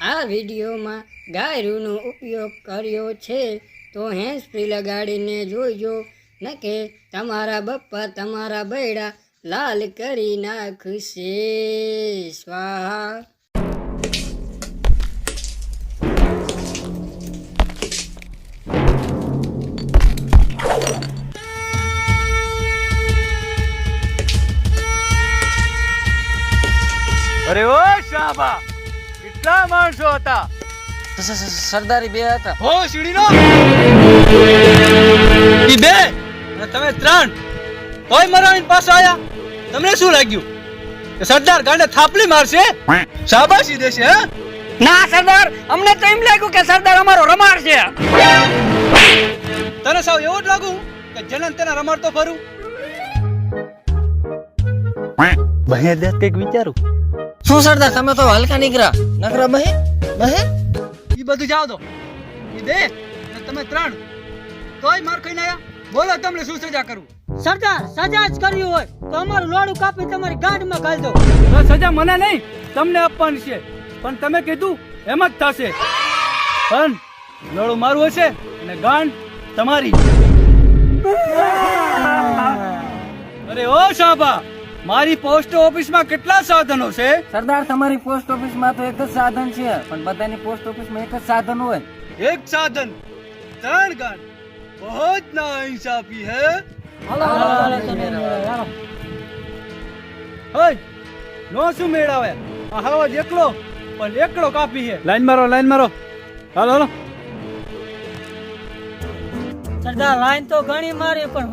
આ વિડીયોમાં ગાયરુનો ઉપયોગ કર્યો છે તો હેન્ડ ફ્રી લગાડીને જોઈજો ન કે તમારા બપ્પા તમારા બૈડા લાલ કરી નાખશે. સ્વાહા. અરે ઓ શાબા, કેટલા માણસો હતા? સરદારી બે હતા. હો સીડીનો ઈ બે અને તમે ત્રણ, તોય મરાવીને પાછા આયા. તમને શું લાગ્યું કે સરદાર ગાંડે થાપલી મારશે, શાબાશી દેશે? હે ના સરદાર, અમને તો એમ લાગ્યું કે સરદાર અમારો રમાડ છે. તને સાવ એવું જ લાગુ કે જનન તેના રમાડતો ફરું? બહે દે કઈક વિચારું. શું સરદાર, તમે તો હલકા નીકળ્યા. નકરા બહે બહે ઈ બધું જાવ દો. ઈ બે અને તમે ત્રણ, તોય માર ખાઈને આયા. બોલો તમને શું સજા કરું? સરદાર, સજા જ કરવી હોય તો અમારું લોડું કાપી તમારી ગાંઠમાં ઘાલ દો. સજા મને નહીં, તમને આપવાની છે. પણ તમે કીધું એમ જ થશે. પણ લોડું મારું હશે અને ગાંઠ તમારી. અરે ઓ શાબા, મારી પોસ્ટ ઓફિસમાં કેટલા સાધનો છે? સરદાર, તમારી પોસ્ટ ઓફિસમાં તો એક જ સાધન છે, પણ બધાની પોસ્ટ ઓફિસમાં એક જ સાધન હોય. એક સાધન ત્રણ ગાંઠ, બહોત ના ઇન્સાફી હે. હે નો શું મેળાવે? આ હવા એકલો પણ એકલો કાપી છે. લાઈન મારો, લાઈન મારો. હાલો હાલો. સરદાર, લાઈન તો ઘણી મારી પણ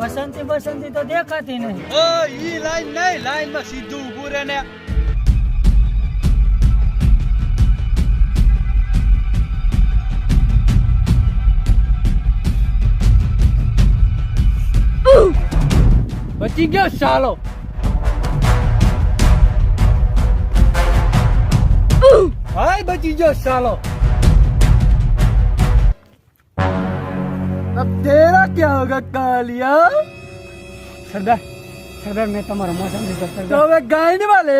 વસંતી તો દેખાતી નહીં. ઈ લાઈન નહીં, લાઈન માં સીધું ઊભું રહે ને. બચી ગયો સાલો. હાય બચી ગયો સાલો. अब तेरा क्या होगा कालिया? सरदार, सरदार मैं तुम्हारा मौसम नहीं कर सकता. तो मैं गाइड वाले